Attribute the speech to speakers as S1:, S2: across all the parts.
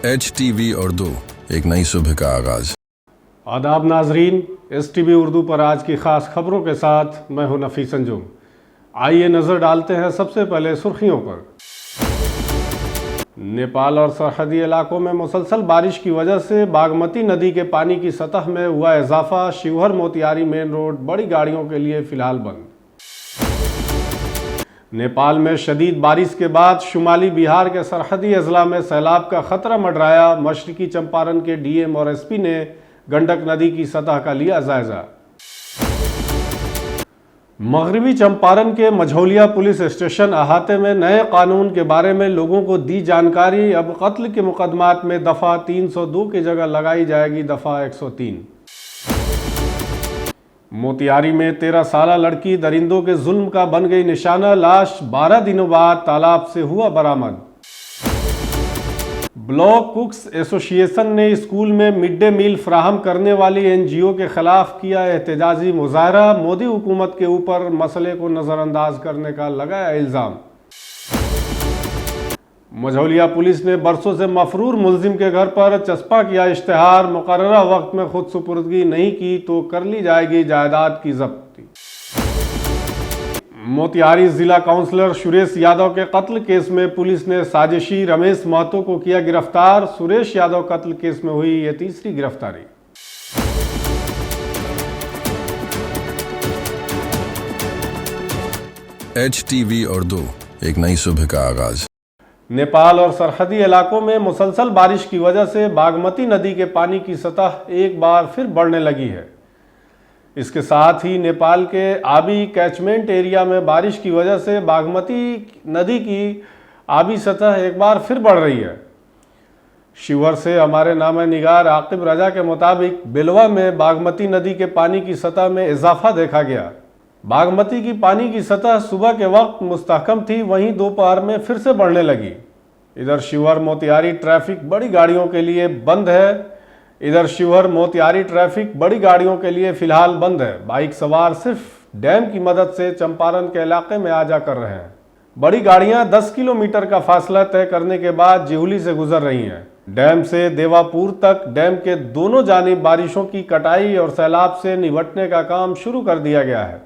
S1: HTV Urdu, एक नई सुबह का आगाज।
S2: आदाब नाजरीन, STV उर्दू पर आज की ख़ास खबरों के साथ मैं हूं नफीस अंजुम। आइए नज़र डालते हैं सबसे पहले सुर्खियों पर। नेपाल और सरहदी इलाकों में मुसलसल बारिश की वजह से बागमती नदी के पानी की सतह में हुआ इजाफा। शिवहर मोतिहारी मेन रोड बड़ी गाड़ियों के लिए फिलहाल बंद। नेपाल में शदीद बारिश के बाद शुमाली बिहार के सरहदी अजला में सैलाब का खतरा मंडराया। मशरकी चंपारण के DM और SP ने गंडक नदी की सतह का लिया जायजा। मगरबी चंपारण के मझौलिया पुलिस स्टेशन अहाते में नए कानून के बारे में लोगों को दी जानकारी। अब कत्ल के मुकदमात में दफ़ा 302 की जगह लगाई जाएगी दफ़ा 103। मोतिहारी में 13 साला लड़की दरिंदों के जुल्म का बन गई निशाना। लाश 12 दिनों बाद तालाब से हुआ बरामद। ब्लॉक कुक्स एसोसिएशन ने स्कूल में मिड डे मील फ्राहम करने वाली NGO के खिलाफ किया एहतजाजी मुजाहरा। मोदी हुकूमत के ऊपर मसले को नज़रअंदाज करने का लगाया इल्ज़ाम। मझौलिया पुलिस ने बरसों से मफरूर मुलजिम के घर पर चस्पा किया इश्तेहार। मुकर्ररा वक्त में खुद सुपुर्दगी नहीं की तो कर ली जाएगी जायदाद की जब्ती। मोतिहारी जिला काउंसलर सुरेश यादव के कत्ल केस में पुलिस ने साजिशी रमेश महतो को किया गिरफ्तार। सुरेश यादव कत्ल केस में हुई ये तीसरी गिरफ्तारी।
S1: HTV उर्दू, एक नई सुबह का आगाज।
S2: नेपाल और सरहदी इलाकों में मुसलसल बारिश की वजह से बागमती नदी के पानी की सतह एक बार फिर बढ़ने लगी है। इसके साथ ही नेपाल के आबी कैचमेंट एरिया में बारिश की वजह से बागमती नदी की आबी सतह एक बार फिर बढ़ रही है। शिवहर से हमारे नामा निगार आकिब रजा के मुताबिक बेलवा में बागमती नदी के पानी की सतह में इजाफा देखा गया। बागमती की पानी की सतह सुबह के वक्त मुस्तहकम थी, वहीं दोपहर में फिर से बढ़ने लगी। इधर शिवहर मोतिहारी ट्रैफिक बड़ी गाड़ियों के लिए बंद है। फिलहाल बंद है। बाइक सवार सिर्फ डैम की मदद से चंपारण के इलाके में आ जा कर रहे हैं। बड़ी गाड़ियां 10 किलोमीटर का फासला तय करने के बाद जिहुली से गुजर रही हैं। डैम से देवापुर तक डैम के दोनों जानिब बारिशों की कटाई और सैलाब से निपटने का काम शुरू कर दिया गया है,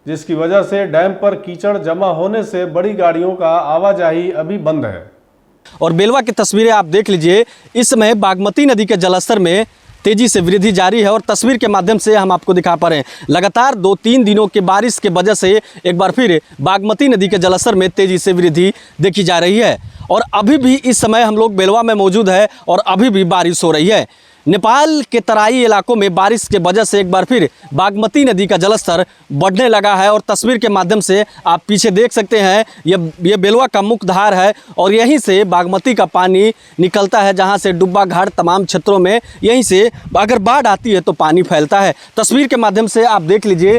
S2: जिसकी वजह से डैम पर कीचड़ जमा होने से बड़ी गाड़ियों का आवाजाही अभी बंद है।
S3: और बेलवा की तस्वीरें आप देख लीजिए। इस समय बागमती नदी के जलस्तर में तेजी से वृद्धि जारी है और तस्वीर के माध्यम से हम आपको दिखा पा रहे हैं। लगातार 2-3 दिनों के बारिश के वजह से एक बार फिर बागमती नदी के जलस्तर में तेजी से वृद्धि देखी जा रही है। और अभी भी इस समय हम लोग बेलवा में मौजूद है और अभी भी बारिश हो रही है। नेपाल के तराई इलाकों में बारिश के वजह से एक बार फिर बागमती नदी का जलस्तर बढ़ने लगा है। और तस्वीर के माध्यम से आप पीछे देख सकते हैं, ये बेलवा का मुख्य धार है और यहीं से बागमती का पानी निकलता है, जहां से डुब्बा घाट तमाम क्षेत्रों में यहीं से अगर बाढ़ आती है तो पानी फैलता है। तस्वीर के माध्यम से आप देख लीजिए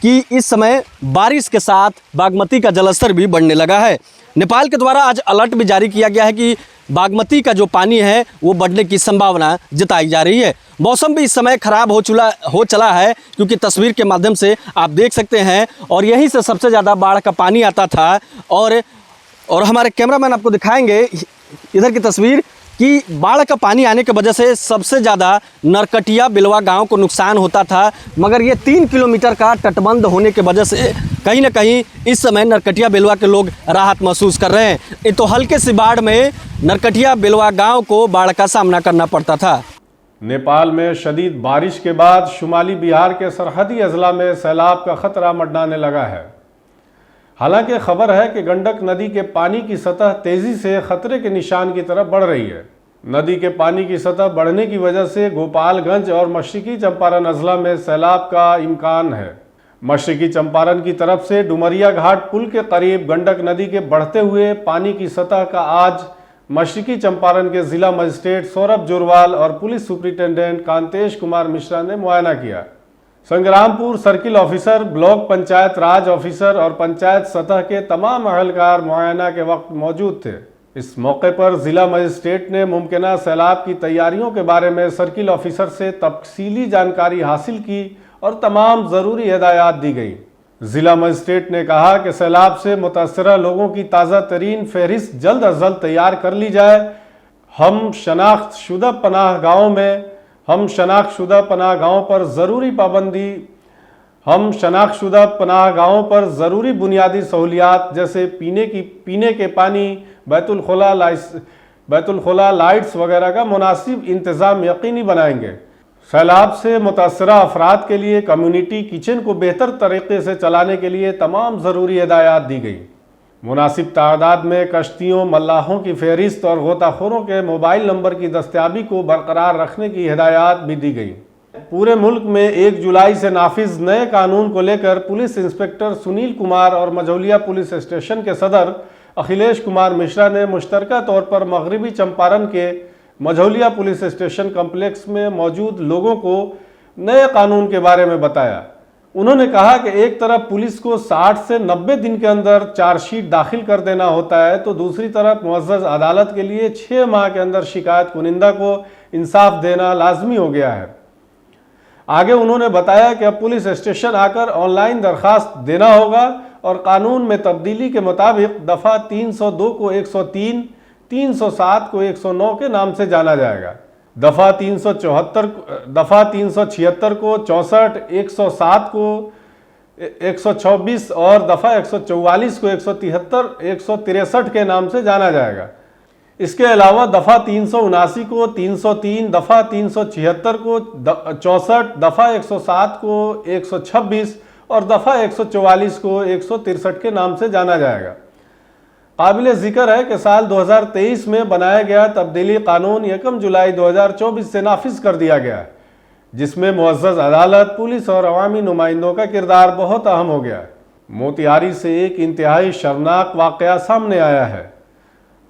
S3: कि इस समय बारिश के साथ बागमती का जलस्तर भी बढ़ने लगा है। नेपाल के द्वारा आज अलर्ट भी जारी किया गया है कि बागमती का जो पानी है वो बढ़ने की संभावना जताई जा रही है। मौसम भी इस समय खराब हो चला है, क्योंकि तस्वीर के माध्यम से आप देख सकते हैं और यहीं से सबसे ज़्यादा बाढ़ का पानी आता था। और हमारे कैमरामैन आपको दिखाएंगे इधर की तस्वीर कि बाढ़ का पानी आने की वजह से सबसे ज़्यादा नरकटिया बेलवा गांव को नुकसान होता था। मगर ये 3 किलोमीटर का तटबंध होने की वजह से कहीं ना कहीं इस समय नरकटिया बेलवा के लोग राहत महसूस कर रहे हैं। तो हल्के से बाढ़ में नरकटिया बेलवा गांव को बाढ़ का सामना करना पड़ता था।
S2: नेपाल में शदीद बारिश के बाद शुमाली बिहार के सरहदी अजला में सैलाब का खतरा मंडराने लगा है। हालांकि खबर है कि गंडक नदी के पानी की सतह तेजी से खतरे के निशान की तरफ बढ़ रही है। नदी के पानी की सतह बढ़ने की वजह से गोपालगंज और मशरकी चंपारण अजला में सैलाब का इम्कान है। मशरकी चंपारण की तरफ से डुमरिया घाट पुल के करीब गंडक नदी के बढ़ते हुए पानी की सतह का आज मशरकी चंपारण के जिला मजिस्ट्रेट सौरभ जोरवाल और पुलिस सुपरिटेंडेंट कांतेश कुमार मिश्रा ने मुआयना किया। Sangrampur circle officer, block panchayat Raj officer और पंचायत सतह के तमाम अहलकार मुआयना के वक्त मौजूद थे। इस मौके पर जिला मजिस्ट्रेट ने मुमकिना सैलाब की तैयारियों के बारे में सर्किल ऑफिसर से तफसीली जानकारी हासिल की और तमाम ज़रूरी हिदायत दी गई। जिला मजिस्ट्रेट ने कहा कि सैलाब से मुतासरा लोगों की ताज़ा तरीन फहरिस्त जल्द अज जल्द तैयार कर ली जाए। हम शनाख्तशुदा पनाह गाहों पर ज़रूरी पाबंदी, हम शनाख्तशुदा पनाह गाहों पर ज़रूरी बुनियादी सहूलियात जैसे पीने के पानी, बैतुल खुला लाइट्स वगैरह का मुनासिब इंतज़ाम यकीनी बनाएंगे। सैलाब से मुतासरा अफराद के लिए कम्युनिटी किचन को बेहतर तरीके से चलाने के लिए तमाम ज़रूरी हिदायत दी गई। मुनासिब तादाद में कश्तियों, मल्लाहों की फहरिस्त और गोताखोरों के मोबाइल नंबर की दस्तयाबी को बरकरार रखने की हिदायत भी दी गई। पूरे मुल्क में 1 जुलाई से नाफिज नए कानून को लेकर पुलिस इंस्पेक्टर सुनील कुमार और मझौलिया पुलिस स्टेशन के सदर अखिलेश कुमार मिश्रा ने मुश्तरका तौर पर मगरबी चंपारण के मझौलिया पुलिस स्टेशन कम्प्लेक्स में मौजूद लोगों को नए कानून के बारे में बताया। उन्होंने कहा कि एक तरफ पुलिस को 60 से 90 दिन के अंदर चार्जशीट दाखिल कर देना होता है, तो दूसरी तरफ मुअज़्ज़ज़ अदालत के लिए 6 माह के अंदर शिकायत कुनिंदा को इंसाफ देना लाजमी हो गया है। आगे उन्होंने बताया कि अब पुलिस स्टेशन आकर ऑनलाइन दरखास्त देना होगा और कानून में तब्दीली के मुताबिक दफ़ा 302 को 103, 307 को 109 के नाम से जाना जाएगा। दफ़ा 376 को 64, 107 को 124 और दफ़ा 144 को 173, 163 के नाम से जाना जाएगा। इसके अलावा दफ़ा 379 को 303, दफ़ा 376 को 64, दफ़ा 107 को 126 और दफ़ा 144 को 163 के नाम से जाना जाएगा। काबिल ज़िक्र है कि साल 2023 में बनाया गया तब्दीली कानून 1 जुलाई 2024 से नाफिज कर दिया गया, जिसमें मुअज़्ज़ज़ अदालत, पुलिस और अवामी नुमाइंदों का किरदार बहुत अहम हो गया। मोतिहारी से एक इंतहाई शर्मनाक वाक़या सामने आया है।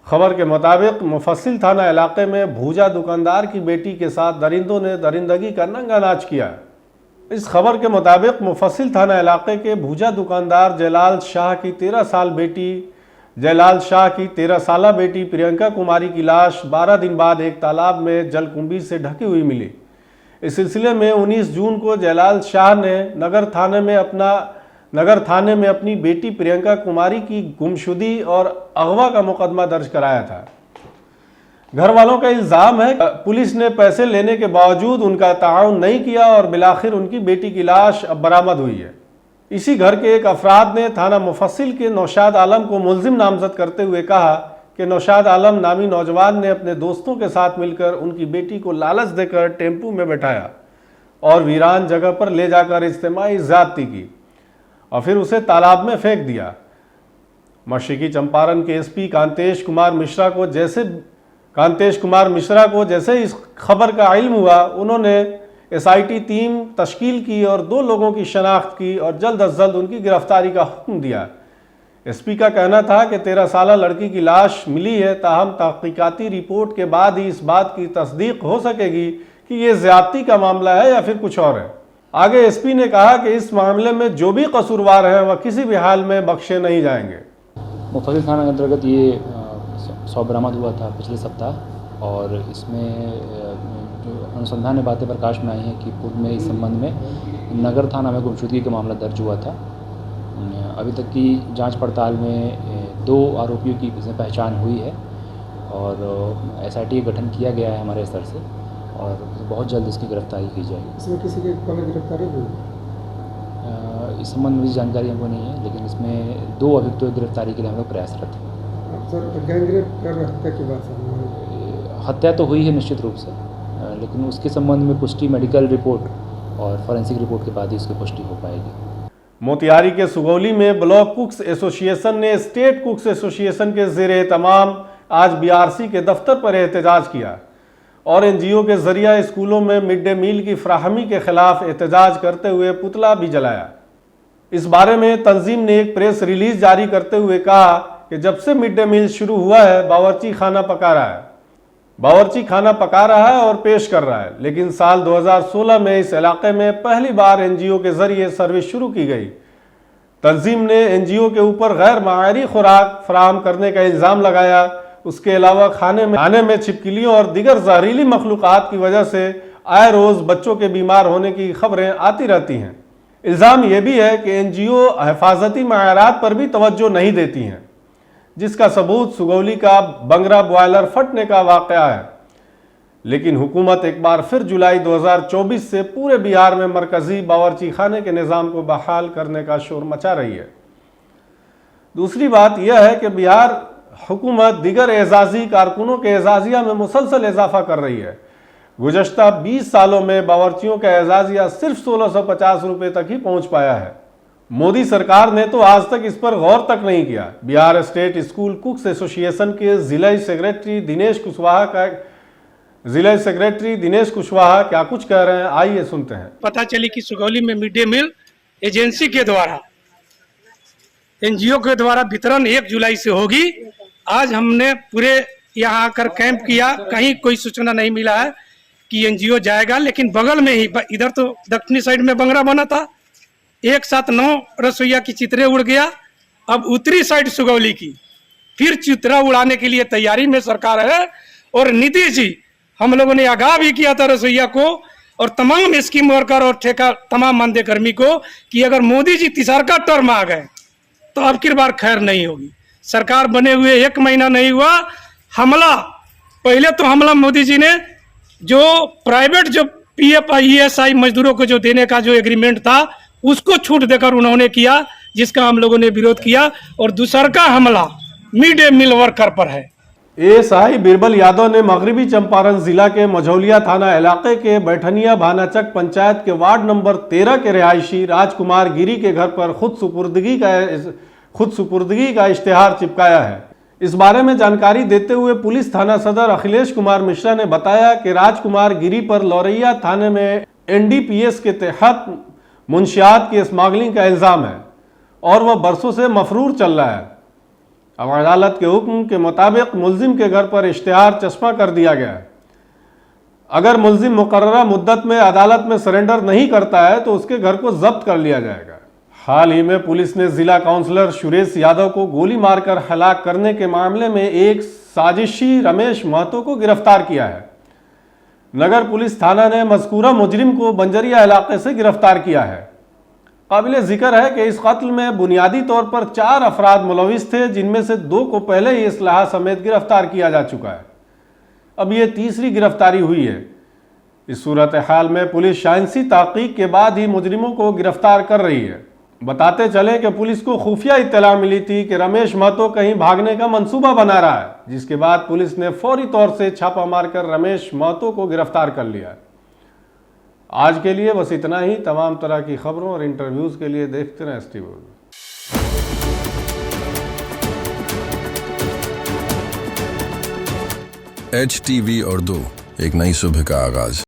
S2: खबर के मुताबिक मुफस्सिल थाना इलाके में भूजा दुकानदार की बेटी के साथ दरिंदों ने दरिंदगी का नंगा नाच किया। इस खबर के मुताबिक मुफस्सिल थाना इलाके के भूजा दुकानदार जयलाल शाह की 13 साला बेटी प्रियंका कुमारी की लाश 12 दिन बाद एक तालाब में जलकुंभी से ढकी हुई मिली। इस सिलसिले में 19 जून को जयलाल शाह ने नगर थाने में अपनी बेटी प्रियंका कुमारी की गुमशुदगी और अगवा का मुकदमा दर्ज कराया था। घर वालों का इल्ज़ाम है पुलिस ने पैसे लेने के बावजूद उनका ताउन नहीं किया और बिलाखिर उनकी बेटी की लाश अब बरामद हुई है। इसी घर के एक अफराद ने थाना मुफस्सिल के नौशाद आलम को मुल्जिम नामजद करते हुए कहा कि नौशाद आलम नामी नौजवान ने अपने दोस्तों के साथ मिलकर उनकी बेटी को लालच देकर टेम्पू में बैठाया और वीरान जगह पर ले जाकर इज्तिमाई ज़्यादती की और फिर उसे तालाब में फेंक दिया। मशरिकी चंपारण के एसपी कांतेश कुमार मिश्रा को जैसे इस खबर का इल्म हुआ, उन्होंने एसआईटी टीम तश्कील की और 2 लोगों की शनाख्त की और जल्द अज जल्द उनकी गिरफ्तारी का हुक्म दिया। एसपी का कहना था कि 13 साला लड़की की लाश मिली है, ताहम तहकीकाती रिपोर्ट के बाद ही इस बात की तस्दीक हो सकेगी कि ये ज़्यादती का मामला है या फिर कुछ और है। आगे एसपी ने कहा कि इस मामले में जो भी कसूरवार हैं वह किसी भी हाल में बख्शे नहीं जाएंगे।
S4: मुफस्सिल थाना के अंतर्गत ये 100 बरामद हुआ था पिछले सप्ताह और इसमें जो अनुसंधान में बातें प्रकाश में आई हैं कि पूर्व में इस संबंध में नगर थाना में गुमशुदगी का मामला दर्ज हुआ था। अभी तक की जांच पड़ताल में 2 आरोपियों की इसमें पहचान हुई है और एसआईटी का गठन किया गया है हमारे स्तर से और बहुत जल्द इसकी गिरफ्तारी की जाएगी।
S5: इसमें किसी की गिरफ्तारी हुई?
S4: इस संबंध में मुझे जानकारी हमको नहीं है, लेकिन इसमें 2 अभियुक्तों की गिरफ्तारी के लिए हम लोग प्रयासरत हैं।
S5: सर, गैंगरेप कर हत्या की बात
S4: हत्या तो हुई है निश्चित रूप से, लेकिन उसके संबंध में पुष्टि मेडिकल रिपोर्ट और फॉरेंसिक रिपोर्ट के बाद ही उसकी पुष्टि हो पाएगी।
S2: मोतिहारी के सुगौली में ब्लॉक कुक्स एसोसिएशन ने स्टेट कुक्स एसोसिएशन के ज़ेरे तमाम आज बीआरसी के दफ्तर पर एहतजाज किया और एनजीओ के जरिए स्कूलों में मिड डे मील की फ्राहमी के खिलाफ एहतजाज करते हुए पुतला भी जलाया। इस बारे में तंजीम ने एक प्रेस रिलीज जारी करते हुए कहा कि जब से मिड डे मील शुरू हुआ है बावर्ची खाना पका रहा है और पेश कर रहा है, लेकिन साल 2016 में इस इलाके में पहली बार एनजीओ के जरिए सर्विस शुरू की गई। तंजीम ने एनजीओ के ऊपर गैर मायारी खुराक फराहम करने का इल्ज़ाम लगाया। उसके अलावा खाने में छिपकलियों और दीगर जहरीली मखलूक़ात की वजह से आए रोज़ बच्चों के बीमार होने की खबरें आती रहती हैं। इल्ज़ाम यह भी है कि एनजीओ हिफाजती मायारात पर भी तवज्जो नहीं देती हैं। जिसका सबूत सुगौली का बंगरा बॉयलर फटने का वाकया है। लेकिन हुकूमत एक बार फिर जुलाई 2024 से पूरे बिहार में मरकजी बावर्ची खाने के निज़ाम को बहाल करने का शोर मचा रही है। दूसरी बात यह है कि बिहार हुकूमत दीगर एजाजी कारकुनों के एजाजिया में मुसलसल इजाफा कर रही है। गुज़श्ता 20 सालों में बावर्चियों का एजाजिया सिर्फ 1650 रुपये तक ही पहुंच पाया है। मोदी सरकार ने तो आज तक इस पर गौर तक नहीं किया। बिहार स्टेट स्कूल कुक्स एसोसिएशन के जिला सेक्रेटरी दिनेश कुशवाहा क्या कुछ कह रहे हैं, आइए सुनते हैं।
S6: पता चली कि सुगौली में मिड डे मील एजेंसी के द्वारा, एनजीओ के द्वारा वितरण 1 जुलाई से होगी। आज हमने पूरे यहाँ आकर कैंप किया, कहीं कोई सूचना नहीं मिला है कि एनजीओ जाएगा, लेकिन बगल में ही, इधर तो दक्षिणी साइड में बंगरा बना था, एक साथ 9 रसोईया की चित्रे उड़ गया। अब उत्तरी साइड सुगौली की फिर चित्रा उड़ाने के लिए तैयारी में सरकार है। और नीतीश जी, हम लोगों ने आगाह भी किया था रसोईया को और तमाम स्कीम वर्कर और ठेका तमाम मानदेय कर्मी को कि अगर मोदी जी तीसरा टर्म आ गए तो अब की बार खैर नहीं होगी। सरकार बने हुए 1 महीना नहीं हुआ, हमला, पहले तो हमला मोदी जी ने जो प्राइवेट जो पीएफ ईएसआई मजदूरों को जो देने का जो एग्रीमेंट था उसको छूट देकर उन्होंने किया, जिसका हम लोगों ने विरोध किया। और दूसरा हमला मिड डे मील वर्कर पर है।
S2: एएसआई बीरबल यादव ने मगरबी चंपारण जिला के मझौलिया थाना इलाके के बैठनिया भानाचक पंचायत के वार्ड नंबर 13 के रिहायशी राजकुमार गिरी के घर पर खुद सुपुर्दगी का इश्तेहार चिपकाया है। इस बारे में जानकारी देते हुए पुलिस थाना सदर अखिलेश कुमार मिश्रा ने बताया कि राजकुमार गिरी पर लौरैया थाने में एनडीपीएस के तहत मुंशियात की स्मगलिंग का इल्ज़ाम है और वह बरसों से मफरूर चल रहा है। अब अदालत के हुक्म के मुताबिक मुल्जिम के घर पर इश्तेहार चस्पा कर दिया गया है। अगर मुल्जिम मुकर्ररा मुद्दत में अदालत में सरेंडर नहीं करता है तो उसके घर को जब्त कर लिया जाएगा। हाल ही में पुलिस ने जिला काउंसलर सुरेश यादव को गोली मारकर हलाक करने के मामले में एक साजिशी रमेश महतो को गिरफ्तार किया है। नगर पुलिस थाना ने मज़कूरा मुजरिम को बंजरिया इलाके से गिरफ्तार किया है। काबिल जिक्र है कि इस कत्ल में बुनियादी तौर पर 4 अफराद मुलविस थे, जिनमें से 2 को पहले ही इस्लाह समेत गिरफ्तार किया जा चुका है। अब ये तीसरी गिरफ्तारी हुई है। इस सूरत हाल में पुलिस साइंसी तहकीक के बाद ही मुजरिमों को गिरफ्तार कर रही है। बताते चले कि पुलिस को खुफिया इत्तला मिली थी कि रमेश महतो कहीं भागने का मंसूबा बना रहा है, जिसके बाद पुलिस ने फौरी तौर से छापा मारकर रमेश महतो को गिरफ्तार कर लिया। आज के लिए बस इतना ही। तमाम तरह की खबरों और इंटरव्यूज़ के लिए देखते रहें ST World।
S1: HTV उर्दू, एक नई सुबह का आगाज।